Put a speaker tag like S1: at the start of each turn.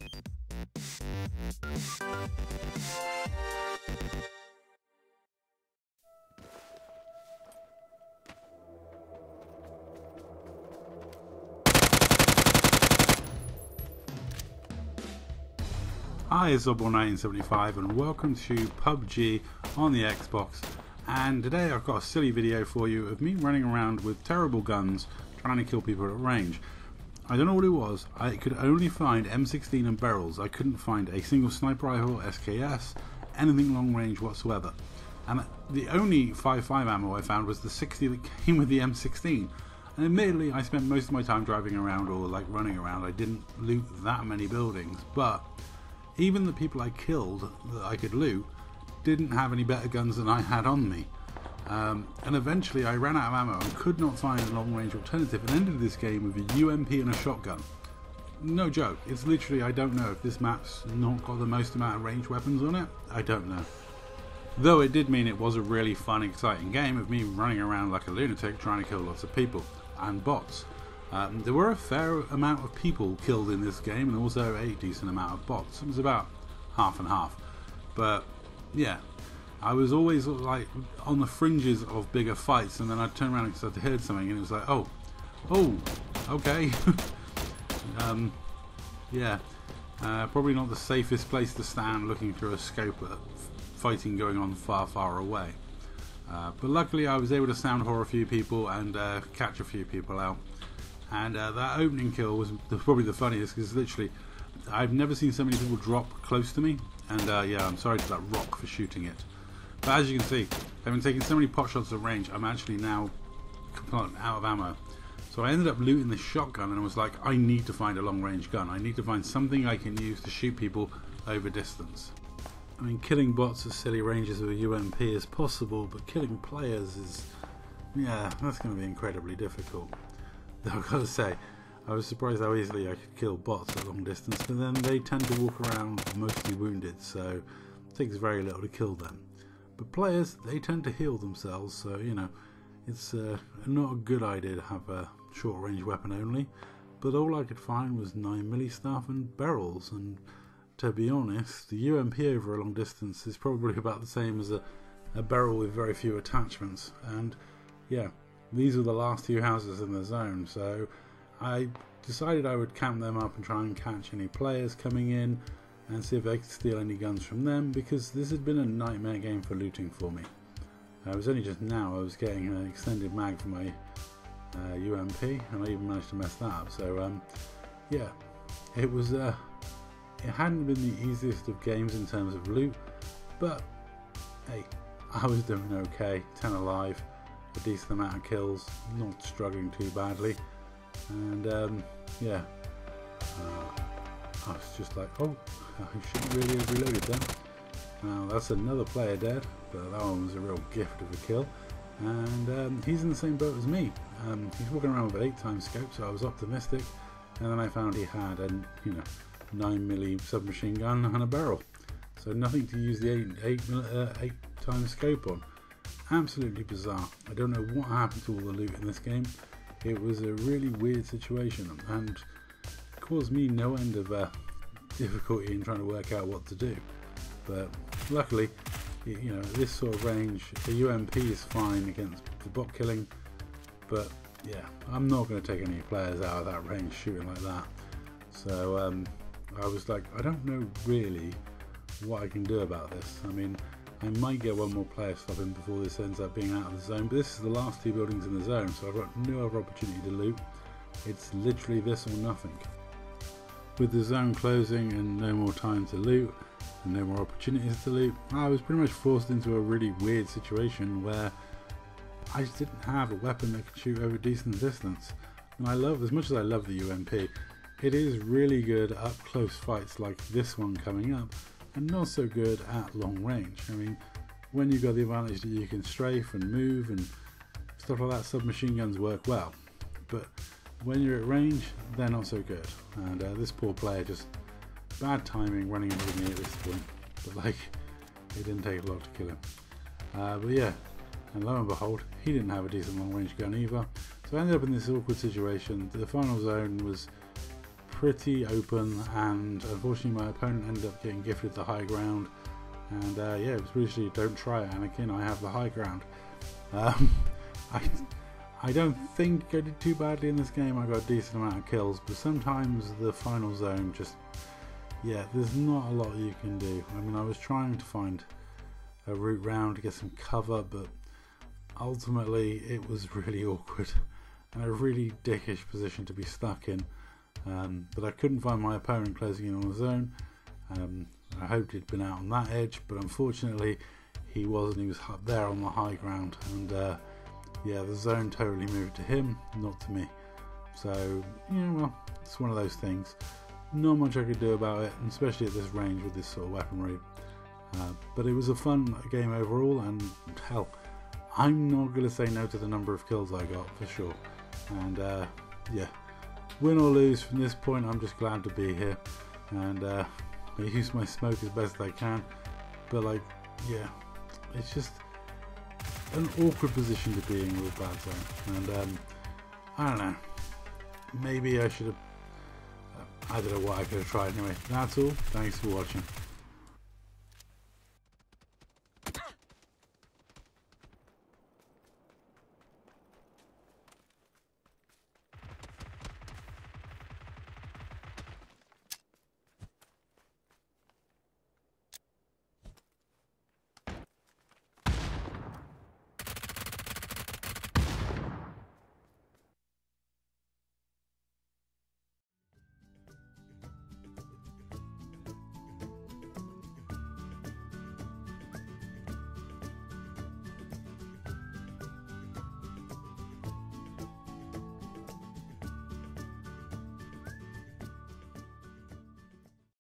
S1: Hi, it's Zob1975 and welcome to PUBG on the Xbox, and today I've got a silly video for you of me running around with terrible guns trying to kill people at range. I don't know what it was, I could only find M16 and barrels. I couldn't find a single sniper rifle, SKS, anything long range whatsoever. And the only 5.5 ammo I found was the 60 that came with the M16. And admittedly I spent most of my time driving around or like running around. I didn't loot that many buildings, but even the people I killed that I could loot didn't have any better guns than I had on me. And eventually I ran out of ammo and could not find a long range alternative and ended this game with a UMP and a shotgun. No joke, it's literally, I don't know if this map's not got the most amount of ranged weapons on it, I don't know. Though it did mean it was a really fun, exciting game of me running around like a lunatic trying to kill lots of people and bots. There were a fair amount of people killed in this game and also a decent amount of bots. It was about half and half. But yeah, I was always like on the fringes of bigger fights, and then I'd turn around because I'd heard something and it was like, oh, okay. Yeah, probably not the safest place to stand looking through a scope at fighting going on far away. But luckily I was able to sound horror a few people and catch a few people out. And that opening kill was probably the funniest because literally I've never seen so many people drop close to me, and yeah, I'm sorry to that rock for shooting it. But as you can see, I've been taking so many pot shots at range, I'm actually now out of ammo. So I ended up looting this shotgun and I was like, I need to find a long range gun. I need to find something I can use to shoot people over distance. I mean, killing bots at silly ranges with a UMP is possible, but killing players is, yeah, that's going to be incredibly difficult. I've got to say, I was surprised how easily I could kill bots at long distance, but then they tend to walk around mostly wounded, so it takes very little to kill them. But players, they tend to heal themselves, so you know, it's not a good idea to have a short range weapon only. But all I could find was 9mm stuff and barrels, and to be honest, the UMP over a long distance is probably about the same as a barrel with very few attachments. And yeah, these are the last two houses in the zone, so I decided I would camp them up and try and catch any players coming in and see if I could steal any guns from them, because this had been a nightmare game for looting for me. It was only just now I was getting an extended mag for my UMP, and I even managed to mess that up. So yeah, it was it hadn't been the easiest of games in terms of loot, but hey, I was doing okay, 10 alive. A decent amount of kills, not struggling too badly, and yeah, I was just like, oh, I shouldn't really have reloaded them. Now that's another player dead, but that one was a real gift of a kill, and he's in the same boat as me. He's walking around with an 8x scope, so I was optimistic, and then I found he had a 9mm submachine gun and a barrel, so nothing to use the 8x scope on. Absolutely bizarre. I don't know what happened to all the loot in this game. It was a really weird situation and caused me no end of difficulty in trying to work out what to do. But luckily, you know, at this sort of range, the UMP is fine against the bot killing. But yeah, I'm not going to take any players out of that range shooting like that. So I was like, I don't know really what I can do about this. I mean, I might get one more player swap in before this ends up being out of the zone, but this is the last two buildings in the zone, so I've got no other opportunity to loot. It's literally this or nothing. With the zone closing and no more time to loot and no more opportunities to loot, I was pretty much forced into a really weird situation where I just didn't have a weapon that could shoot over decent distance. And as much as I love the UMP, it is really good up close fights like this one coming up, and not so good at long range. I mean, when you've got the advantage that you can strafe and move and stuff like that, submachine guns work well. But when you're at range, they're not so good. And this poor player, just bad timing running into me at this point. But like, it didn't take a lot to kill him. But yeah, and lo and behold, he didn't have a decent long range gun either. So I ended up in this awkward situation. The final zone was pretty open, and unfortunately my opponent ended up getting gifted the high ground. And yeah, it was literally, don't try it, Anakin, I have the high ground. I don't think I did too badly in this game. I got a decent amount of kills, but sometimes the final zone just, yeah, there's not a lot you can do. I mean, I was trying to find a route round to get some cover, but ultimately it was really awkward and a really dickish position to be stuck in. But I couldn't find my opponent closing in on the zone. I hoped he'd been out on that edge, but unfortunately he wasn't. He was up there on the high ground, and yeah, the zone totally moved to him, not to me. So yeah, well, it's one of those things. Not much I could do about it, and especially at this range with this sort of weaponry. But it was a fun game overall, and hell, I'm not going to say no to the number of kills I got, for sure. And yeah, win or lose from this point, I'm just glad to be here. And I use my smoke as best I can. But like, yeah, it's just an awkward position to be in with bad zone. And I don't know, maybe I should have, I don't know what I could have tried anyway. That's all, thanks for watching.